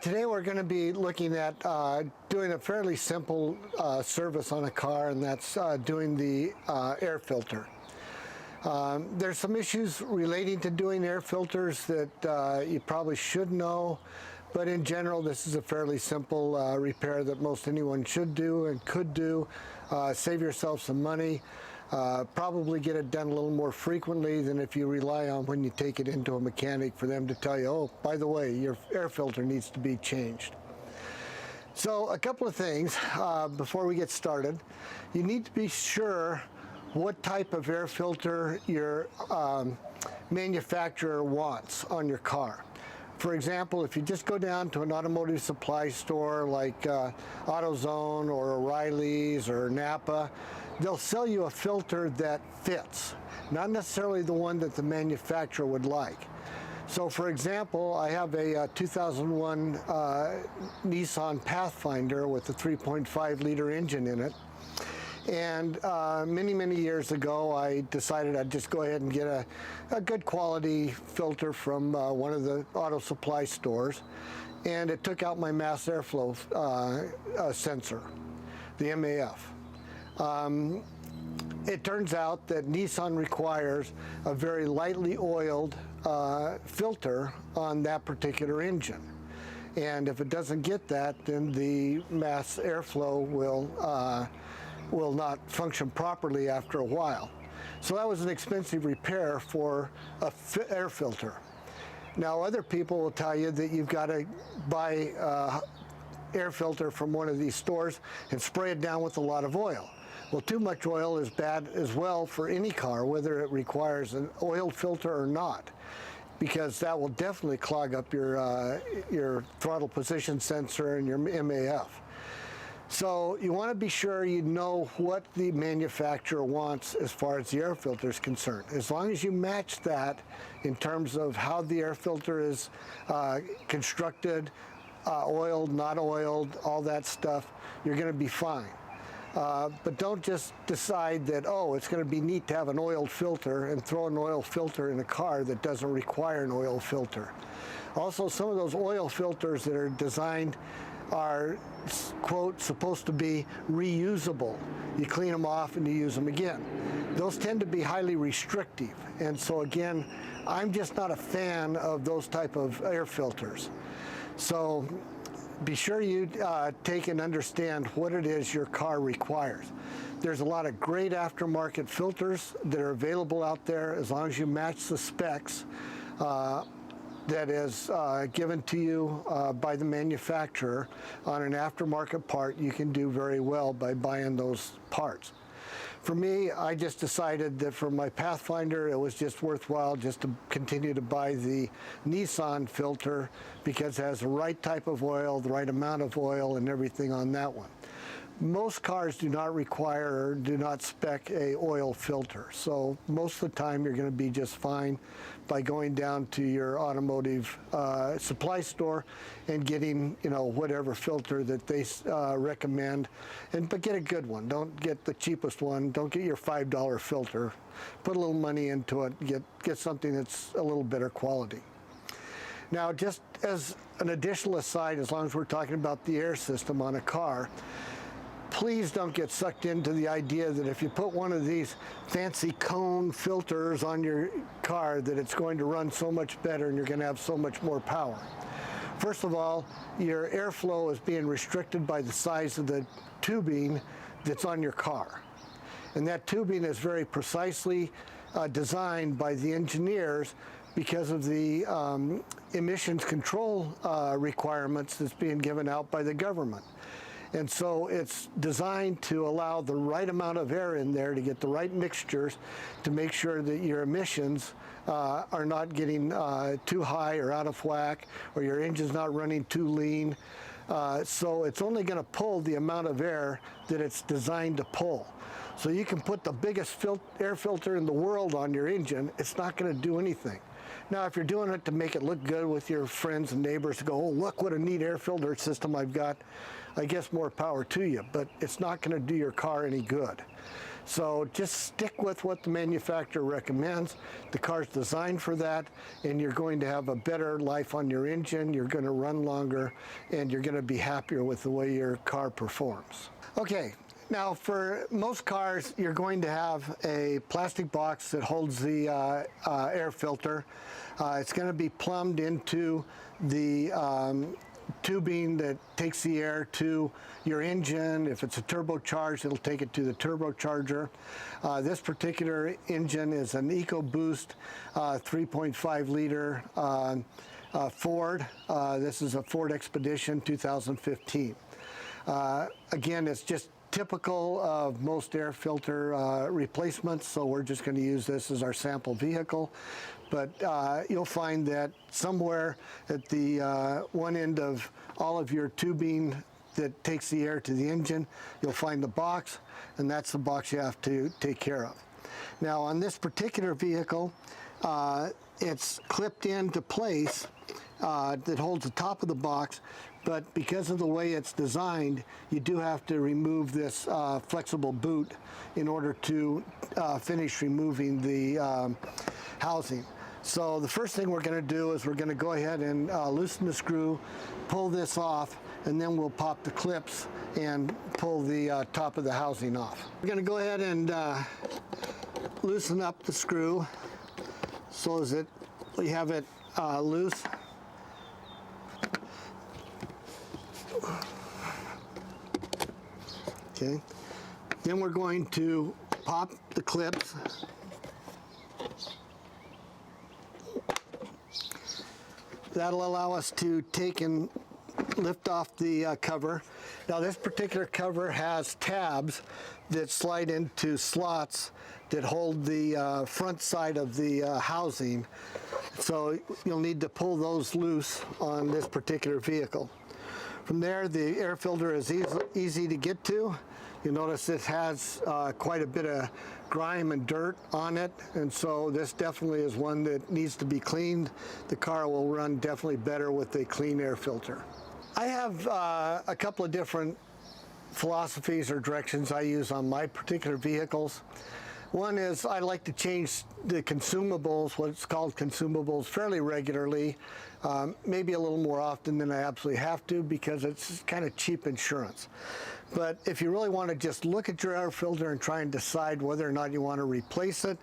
Today we're going to be looking at doing a fairly simple service on a car, and that's doing the air filter. There's some issues relating to doing air filters that you probably should know, but in general this is a fairly simple repair that most anyone should do and could do. Save yourself some money. Probably get it done a little more frequently than if you rely on when you take it into a mechanic for them to tell you, oh, by the way, your air filter needs to be changed. So a couple of things before we get started. You need to be sure what type of air filter your manufacturer wants on your car. For example, if you just go down to an automotive supply store like AutoZone or O'Reilly's or Napa, they'll sell you a filter that fits, not necessarily the one that the manufacturer would like. So for example, I have a 2001 Nissan Pathfinder with a 3.5 liter engine in it. And many years ago, I decided I'd just go ahead and get a good quality filter from one of the auto supply stores. And it took out my mass airflow sensor, the MAF. It turns out that Nissan requires a very lightly oiled filter on that particular engine. And if it doesn't get that, then the mass airflow will not function properly after a while. So that was an expensive repair for an air filter. Now other people will tell you that you've got to buy air filter from one of these stores and spray it down with a lot of oil. Well, too much oil is bad as well for any car, whether it requires an oil filter or not, because that will definitely clog up your throttle position sensor and your MAF. So you want to be sure you know what the manufacturer wants as far as the air filter is concerned. As long as you match that in terms of how the air filter is constructed, oiled, not oiled, all that stuff, you're going to be fine. But don't just decide that, oh, it's going to be neat to have an oiled filter and throw an oil filter in a car that doesn't require an oil filter. Also, some of those oil filters that are designed are, quote, supposed to be reusable. You clean them off and you use them again. Those tend to be highly restrictive. And so again, I'm just not a fan of those type of air filters. So be sure you take and understand what it is your car requires. There's a lot of great aftermarket filters that are available out there as long as you match the specs that is given to you by the manufacturer on an aftermarket part. You can do very well by buying those parts. For me, I just decided that for my Pathfinder, it was just worthwhile just to continue to buy the Nissan filter because it has the right type of oil, the right amount of oil, and everything on that one. Most cars do not require or do not spec a oil filter, so most of the time you're going to be just fine by going down to your automotive supply store and getting, you know, whatever filter that they recommend, but get a good one. Don't get the cheapest one. Don't get your $5 filter. Put a little money into it. Get something that's a little better quality. Now, just as an additional aside, as long as we're talking about the air system on a car, please don't get sucked into the idea that if you put one of these fancy cone filters on your car that it's going to run so much better and you're going to have so much more power. First of all, your airflow is being restricted by the size of the tubing that's on your car. And that tubing is very precisely designed by the engineers because of the emissions control requirements that's being given out by the government. And so it's designed to allow the right amount of air in there to get the right mixtures to make sure that your emissions are not getting too high or out of whack, or your engine's not running too lean. So it's only going to pull the amount of air that it's designed to pull. So you can put the biggest air filter in the world on your engine, it's not going to do anything. Now, if you're doing it to make it look good with your friends and neighbors to go, oh, look what a neat air filter system I've got, I guess more power to you, but it's not going to do your car any good. So just stick with what the manufacturer recommends. The car's designed for that, and you're going to have a better life on your engine, you're going to run longer, and you're going to be happier with the way your car performs. Okay, now for most cars, you're going to have a plastic box that holds the air filter. It's going to be plumbed into the tubing that takes the air to your engine. If it's a turbocharged, it'll take it to the turbocharger. This particular engine is an EcoBoost 3.5 liter Ford. This is a Ford Expedition 2015. Again, it's just typical of most air filter replacements, so we're just going to use this as our sample vehicle. But you'll find that somewhere at the one end of all of your tubing that takes the air to the engine, you'll find the box, and that's the box you have to take care of. Now on this particular vehicle, it's clipped into place that holds the top of the box, but because of the way it's designed, you do have to remove this flexible boot in order to finish removing the housing. So the first thing we're going to do is we're going to go ahead and loosen the screw, pull this off, and then we'll pop the clips and pull the top of the housing off. We're going to go ahead and loosen up the screw so that we have it loose. Okay. Then we're going to pop the clips. That'll allow us to take and lift off the cover. Now this particular cover has tabs that slide into slots that hold the front side of the housing. So you'll need to pull those loose on this particular vehicle. From there, the air filter is easy to get to. You'll notice it has quite a bit of grime and dirt on it, and so this definitely is one that needs to be cleaned. The car will run definitely better with a clean air filter. I have a couple of different philosophies or directions I use on my particular vehicles. One is I like to change the consumables, what's called consumables, fairly regularly, maybe a little more often than I absolutely have to, because it's kind of cheap insurance. But if you really want to just look at your air filter and try and decide whether or not you want to replace it,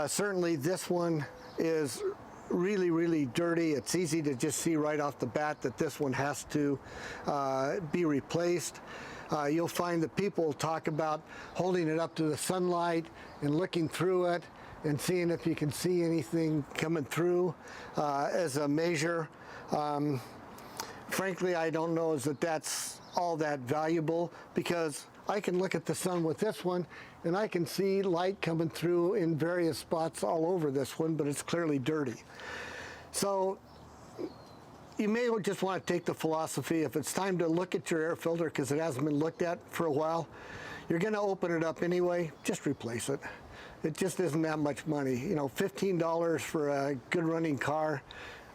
certainly this one is really, really dirty. It's easy to just see right off the bat that this one has to be replaced. You'll find that people talk about holding it up to the sunlight and looking through it and seeing if you can see anything coming through as a measure. Frankly, I don't know that that's all that valuable, because I can look at the sun with this one and I can see light coming through in various spots all over this one, but it's clearly dirty. So you may just want to take the philosophy, if it's time to look at your air filter because it hasn't been looked at for a while, you're going to open it up anyway, just replace it. It just isn't that much money. You know, $15 for a good running car,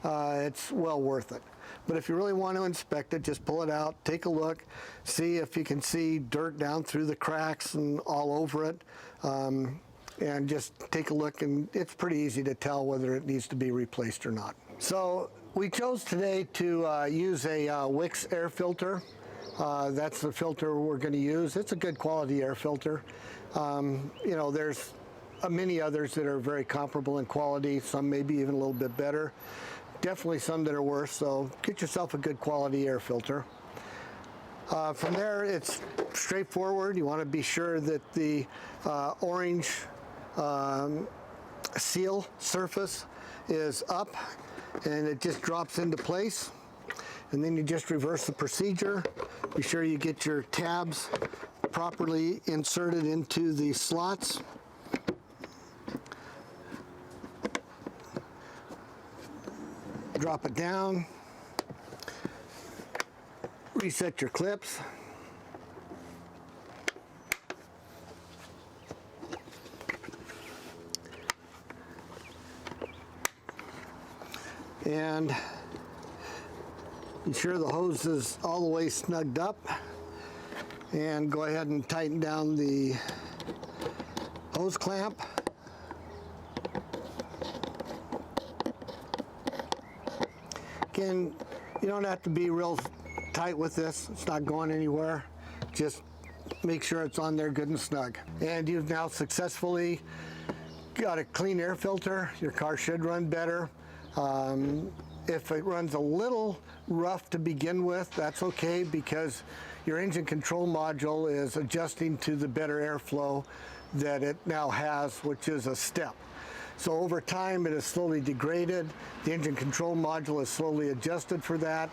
it's well worth it. But if you really want to inspect it, just pull it out, take a look, see if you can see dirt down through the cracks and all over it, and just take a look, and it's pretty easy to tell whether it needs to be replaced or not. So we chose today to use a Wix air filter. That's the filter we're going to use. It's a good quality air filter. You know, there's many others that are very comparable in quality, some maybe even a little bit better. Definitely some that are worse, so get yourself a good quality air filter. From there, it's straightforward. You want to be sure that the orange seal surface is up and it just drops into place. And then you just reverse the procedure. Be sure you get your tabs properly inserted into the slots. Drop it down, reset your clips, and be sure the hose is all the way snugged up, and go ahead and tighten down the hose clamp. Again, you don't have to be real tight with this. It's not going anywhere. Just make sure it's on there good and snug. And you've now successfully got a clean air filter. Your car should run better. If it runs a little rough to begin with, that's okay, because your engine control module is adjusting to the better airflow that it now has, which is a step. So over time, it is slowly degraded. The engine control module is slowly adjusted for that.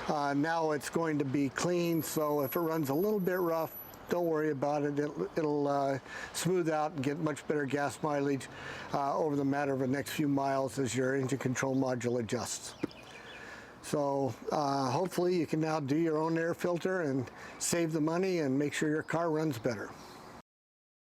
Now it's going to be clean, so if it runs a little bit rough, don't worry about it. It'll smooth out and get much better gas mileage over the matter of the next few miles as your engine control module adjusts. So hopefully you can now do your own air filter and save the money and make sure your car runs better.